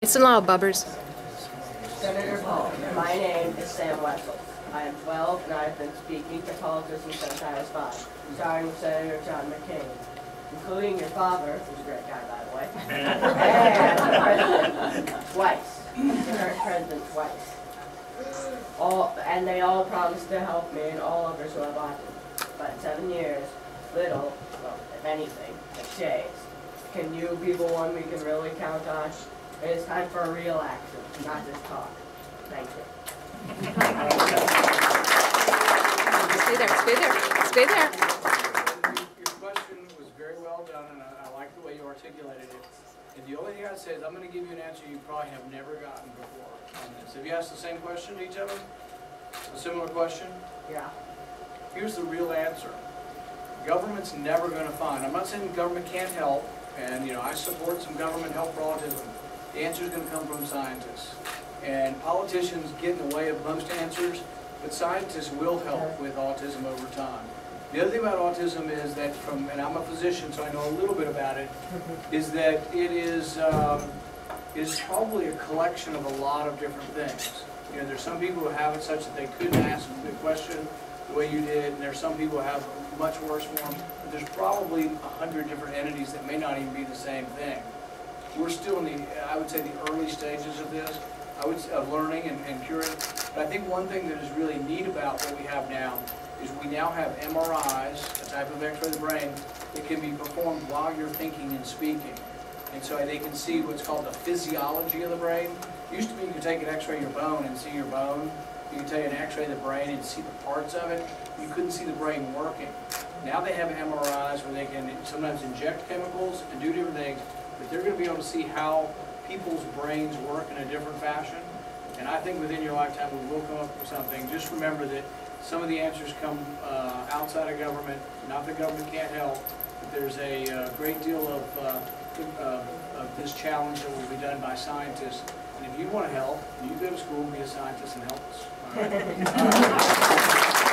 Listen loud, bubbers. Senator Paul, my name is Sam Wessels. I am 12 and I have been speaking to politicians since I was 5, starting with Senator John McCain, including your father, who's a great guy by the way, and the president twice, the current president twice. And they all promised to help me and all others who have autism. But in 7 years, little, well, if anything, has changed. Can you be the one we can really count on? It is time for real action, not just talk. Thank you. Stay there, stay there, stay there. Your question was very well done, and I like the way you articulated it. And the only thing I'd say is I'm going to give you an answer you probably have never gotten before on this. Have you asked the same question to each other? A similar question? Yeah. Here's the real answer. Government's never going to find. I'm not saying the government can't help, and I support some government help for autism. The answer is going to come from scientists. And politicians get in the way of most answers, but scientists will help with autism over time. The other thing about autism is that and I'm a physician, so I know a little bit about it, is that it is probably a collection of a lot of different things. There's some people who have it such that they couldn't ask the question the way you did, and there's some people who have a much worse form, but there's probably 100 different entities that may not even be the same thing. We're still in I would say, the early stages of this, of learning and curing. But I think one thing that is really neat about what we have now is we now have MRIs, a type of X-ray of the brain, that can be performed while you're thinking and speaking. And so they can see what's called the physiology of the brain. It used to be you could take an X-ray of your bone and see your bone. You could take an X-ray of the brain and see the parts of it. You couldn't see the brain working. Now they have MRIs where they can sometimes inject chemicals and do different things, but they're going to be able to see how people's brains work in a different fashion. And I think within your lifetime we will come up with something. Just remember that some of the answers come outside of government. Not that government can't help, but there's a great deal of this challenge that will be done by scientists. And if you want to help, you go to school and be a scientist and help us. All right?